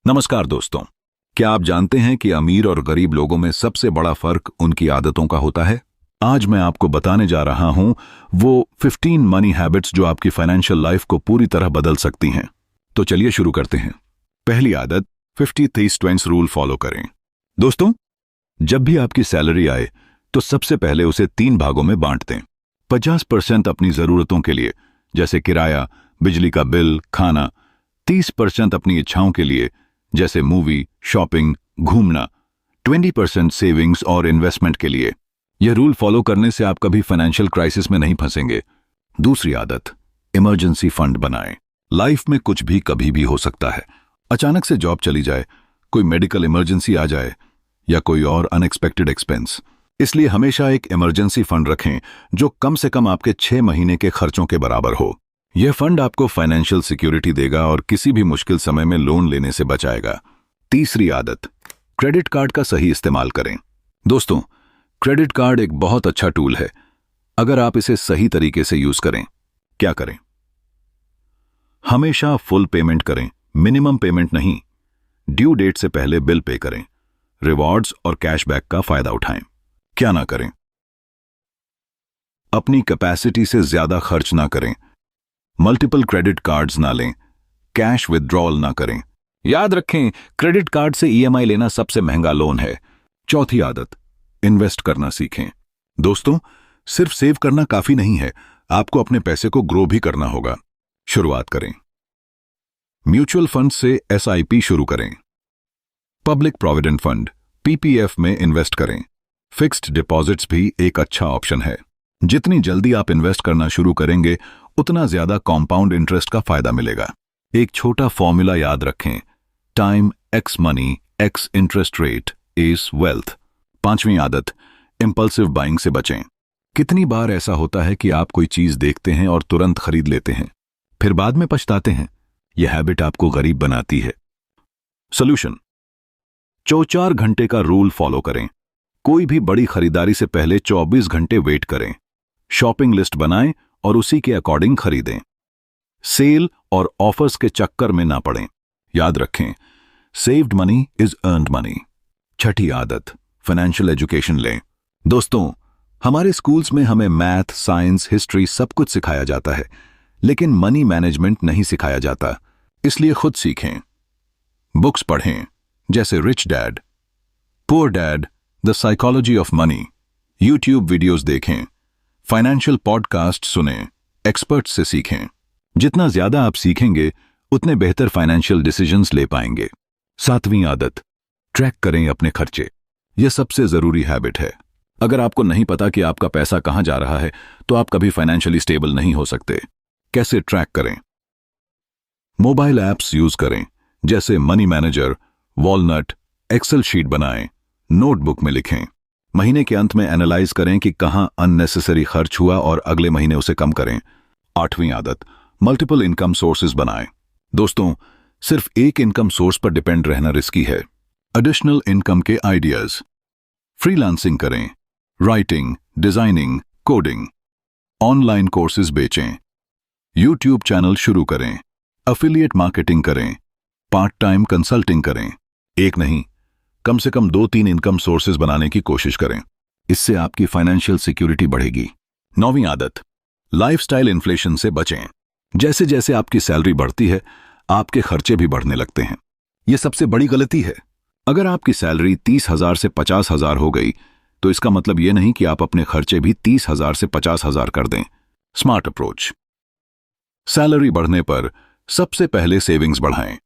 नमस्कार दोस्तों, क्या आप जानते हैं कि अमीर और गरीब लोगों में सबसे बड़ा फर्क उनकी आदतों का होता है? आज मैं आपको बताने जा रहा हूं वो 15 मनी हैबिट्स जो आपकी फाइनेंशियल लाइफ को पूरी तरह बदल सकती हैं। तो चलिए शुरू करते हैं। पहली आदत, 50-30-20 रूल फॉलो करें। दोस्तों, जब भी आपकी सैलरी आए तो सबसे पहले उसे 3 भागों में बांट दें। 50% अपनी जरूरतों के लिए, जैसे किराया, बिजली का बिल, खाना। 30% अपनी इच्छाओं के लिए, जैसे मूवी, शॉपिंग, घूमना। 20% सेविंग्स और इन्वेस्टमेंट के लिए। यह रूल फॉलो करने से आप कभी फाइनेंशियल क्राइसिस में नहीं फंसेंगे। दूसरी आदत, इमरजेंसी फंड बनाएं। लाइफ में कुछ भी कभी भी हो सकता है। अचानक से जॉब चली जाए, कोई मेडिकल इमरजेंसी आ जाए या कोई और अनएक्सपेक्टेड एक्सपेंस। इसलिए हमेशा एक इमरजेंसी फंड रखें जो कम से कम आपके 6 महीने के खर्चों के बराबर हो। यह फंड आपको फाइनेंशियल सिक्योरिटी देगा और किसी भी मुश्किल समय में लोन लेने से बचाएगा। तीसरी आदत, क्रेडिट कार्ड का सही इस्तेमाल करें। दोस्तों, क्रेडिट कार्ड एक बहुत अच्छा टूल है अगर आप इसे सही तरीके से यूज करें। क्या करें? हमेशा फुल पेमेंट करें, मिनिमम पेमेंट नहीं। ड्यू डेट से पहले बिल पे करें। रिवॉर्ड्स और कैशबैक का फायदा उठाएं। क्या ना करें? अपनी कैपेसिटी से ज्यादा खर्च ना करें। मल्टीपल क्रेडिट कार्ड्स ना लें। कैश विथड्रॉल ना करें। याद रखें, क्रेडिट कार्ड से ईएमआई लेना सबसे महंगा लोन है। चौथी आदत, इन्वेस्ट करना सीखें। दोस्तों, सिर्फ सेव करना काफी नहीं है, आपको अपने पैसे को ग्रो भी करना होगा। शुरुआत करें। म्यूचुअल फंड से एसआईपी शुरू करें। पब्लिक प्रोविडेंट फंड पीपीएफ में इन्वेस्ट करें। फिक्स्ड डिपॉजिट्स भी एक अच्छा ऑप्शन है। जितनी जल्दी आप इन्वेस्ट करना शुरू करेंगे उतना ज्यादा कॉम्पाउंड इंटरेस्ट का फायदा मिलेगा। एक छोटा फॉर्मूला याद रखें, time x money x interest rate is wealth. पांचवी आदत, इंपल्सिव बाइंग से बचें। कितनी बार ऐसा होता है कि आप कोई चीज देखते हैं और तुरंत खरीद लेते हैं, फिर बाद में पछताते हैं। यह हैबिट आपको गरीब बनाती है। सॉल्यूशन, 4 घंटे का रूल फॉलो करें। कोई भी बड़ी खरीदारी से पहले 24 घंटे वेट करें। शॉपिंग लिस्ट बनाएं और उसी के अकॉर्डिंग खरीदें। सेल और ऑफर्स के चक्कर में ना पड़ें। याद रखें, saved money is earned money. छठी आदत, फाइनेंशियल एजुकेशन लें। दोस्तों, हमारे स्कूल्स में हमें मैथ, साइंस, हिस्ट्री सब कुछ सिखाया जाता है, लेकिन मनी मैनेजमेंट नहीं सिखाया जाता। इसलिए खुद सीखें। बुक्स पढ़ें, जैसे rich dad, poor dad, the psychology of money. YouTube videos देखें, फाइनेंशियल पॉडकास्ट सुनें, एक्सपर्ट्स से सीखें। जितना ज्यादा आप सीखेंगे उतने बेहतर फाइनेंशियल डिसीजंस ले पाएंगे। सातवीं आदत, ट्रैक करें अपने खर्चे। यह सबसे जरूरी हैबिट है। अगर आपको नहीं पता कि आपका पैसा कहां जा रहा है तो आप कभी फाइनेंशियली स्टेबल नहीं हो सकते। कैसे ट्रैक करें? मोबाइल ऐप्स यूज करें, जैसे money manager, walnut. Excel sheet बनाएं, नोटबुक में लिखें। महीने के अंत में एनालाइज करें कि कहां अननेसेसरी खर्च हुआ और अगले महीने उसे कम करें। आठवीं आदत, मल्टीपल इनकम सोर्सेज बनाएं। दोस्तों, सिर्फ एक इनकम सोर्स पर डिपेंड रहना रिस्की है। एडिशनल इनकम के आइडियाज, फ्रीलांसिंग करें, writing, designing, coding. Online courses बेचें। यूट्यूब चैनल शुरू करें। एफिलिएट मार्केटिंग करें। पार्ट टाइम कंसल्टिंग करें। एक नहीं, कम से कम 2-3 इनकम सोर्सेज बनाने की कोशिश करें। इससे आपकी फाइनेंशियल सिक्योरिटी बढ़ेगी। नौवीं आदत, लाइफस्टाइल इन्फ्लेशन से बचें। जैसे जैसे आपकी सैलरी बढ़ती है, आपके खर्चे भी बढ़ने लगते हैं। यह सबसे बड़ी गलती है। अगर आपकी सैलरी 30,000 से 50,000 हो गई तो इसका मतलब यह नहीं कि आप अपने खर्चे भी 30,000 से 50,000 कर दें। स्मार्ट अप्रोच, सैलरी बढ़ने पर सबसे पहले सेविंग्स बढ़ाएं।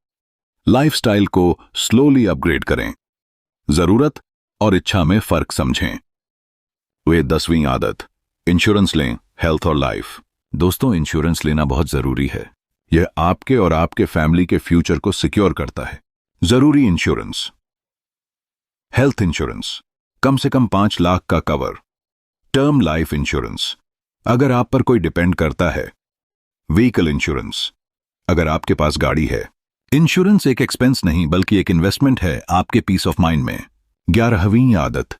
लाइफस्टाइल को स्लोली अपग्रेड करें। जरूरत और इच्छा में फर्क समझें। वे 10वीं आदत, इंश्योरेंस लें, हेल्थ और लाइफ। दोस्तों, इंश्योरेंस लेना बहुत जरूरी है। यह आपके और आपके फैमिली के फ्यूचर को सिक्योर करता है। जरूरी इंश्योरेंस, हेल्थ इंश्योरेंस, कम से कम 5 लाख का कवर। टर्म लाइफ इंश्योरेंस, अगर आप पर कोई डिपेंड करता है। व्हीकल इंश्योरेंस, अगर आपके पास गाड़ी है। इंश्योरेंस एक एक्सपेंस नहीं बल्कि एक इन्वेस्टमेंट है आपके पीस ऑफ माइंड में। 11वीं आदत,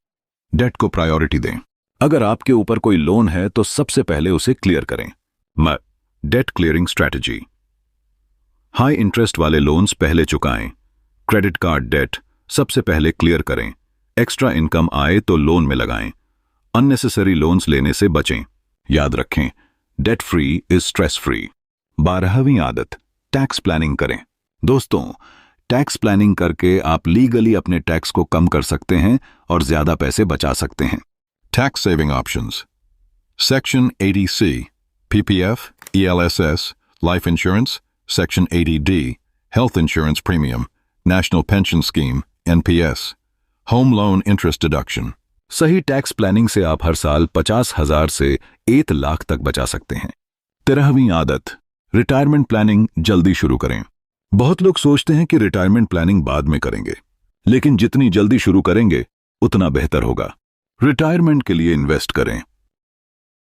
डेट को प्रायोरिटी दें। अगर आपके ऊपर कोई लोन है तो सबसे पहले उसे क्लियर करें। Debt clearing strategy, high interest वाले लोन्स पहले चुकाएं, क्रेडिट कार्ड डेट सबसे पहले क्लियर करें। एक्स्ट्रा इनकम आए तो लोन में लगाएं। अननेसेसरी लोन्स लेने से बचें। याद रखें, debt free is stress free. 12वीं आदत, टैक्स प्लानिंग करें। दोस्तों, टैक्स प्लानिंग करके आप लीगली अपने टैक्स को कम कर सकते हैं और ज्यादा पैसे बचा सकते हैं। Tax saving options, section 80C PPF, ELSS, life insurance, section 80D health insurance premium, national pension scheme NPS, home loan interest deduction. सही टैक्स प्लानिंग से आप हर साल 50,000 से 1 लाख तक बचा सकते हैं। 13वीं आदत, रिटायरमेंट प्लानिंग जल्दी शुरू करें। बहुत लोग सोचते हैं कि रिटायरमेंट प्लानिंग बाद में करेंगे, लेकिन जितनी जल्दी शुरू करेंगे उतना बेहतर होगा। रिटायरमेंट के लिए इन्वेस्ट करें।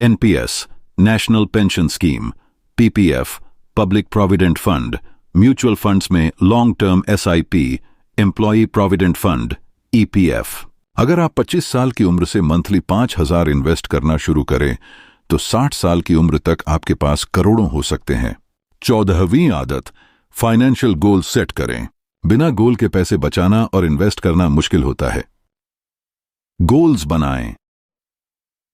NPS national pension scheme, PPF public provident fund, mutual funds में long term SIP, employee provident fund EPF। अगर आप 25 साल की उम्र से मंथली 5,000 इन्वेस्ट करना शुरू करें तो 60 साल की उम्र तक आपके पास करोड़ों हो सकते हैं। 14वीं आदत, फाइनेंशियल गोल सेट करें। बिना गोल के पैसे बचाना और इन्वेस्ट करना मुश्किल होता है। गोल्स बनाएं।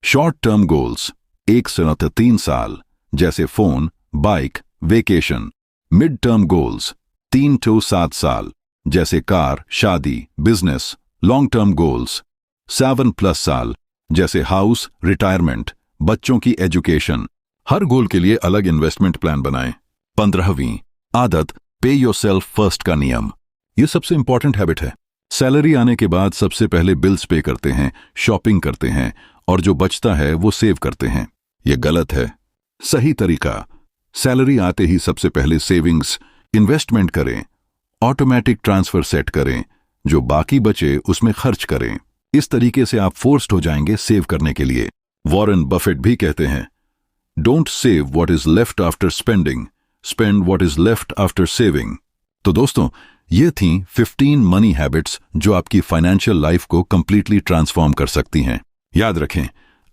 शॉर्ट टर्म गोल्स 1 से 3 साल, जैसे phone, bike, vacation. Mid term goals 3 to 7 साल, जैसे कार, शादी, बिजनेस। लॉन्ग टर्म गोल्स 7+ साल, जैसे हाउस, रिटायरमेंट, बच्चों की एजुकेशन। हर गोल के लिए अलग इन्वेस्टमेंट प्लान बनाएं। 15वीं आदत, पे योरसेल्फ फर्स्ट का नियम। यह सबसे इंपॉर्टेंट हैबिट है। सैलरी आने के बाद सबसे पहले बिल्स पे करते हैं, शॉपिंग करते हैं और जो बचता है वो सेव करते हैं। यह गलत है। सही तरीका, सैलरी आते ही सबसे पहले सेविंग्स, इन्वेस्टमेंट करें, ऑटोमेटिक ट्रांसफर सेट करें, जो बाकी बचे उसमें खर्च करें। इस तरीके से आप फोर्स्ड हो जाएंगे सेव करने के लिए। वॉरेन बफेट भी कहते हैं, don't save what is left after spending, spend what is left after saving. तो दोस्तों, ये थी 15 मनी हैबिट्स जो आपकी फाइनेंशियल लाइफ को कंप्लीटली ट्रांसफॉर्म कर सकती हैं। याद रखें,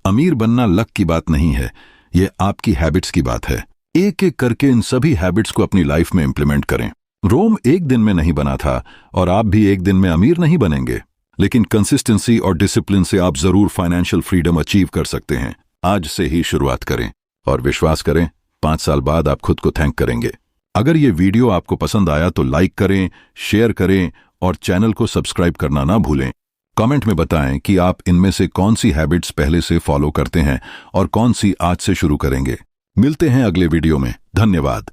अमीर बनना लक की बात नहीं है, ये आपकी हैबिट्स की बात है। एक एक करके इन सभी हैबिट्स को अपनी लाइफ में इंप्लीमेंट करें। रोम एक दिन में नहीं बना था और आप भी एक दिन में अमीर नहीं बनेंगे, लेकिन कंसिस्टेंसी और डिसिप्लिन से आप जरूर फाइनेंशियल फ्रीडम अचीव कर सकते हैं। आज से ही शुरुआत करें और विश्वास करें, 5 साल बाद आप खुद को थैंक करेंगे। अगर ये वीडियो आपको पसंद आया तो लाइक करें, शेयर करें और चैनल को सब्सक्राइब करना ना भूलें। कमेंट में बताएं कि आप इनमें से कौन सी हैबिट्स पहले से फॉलो करते हैं और कौन सी आज से शुरू करेंगे। मिलते हैं अगले वीडियो में। धन्यवाद।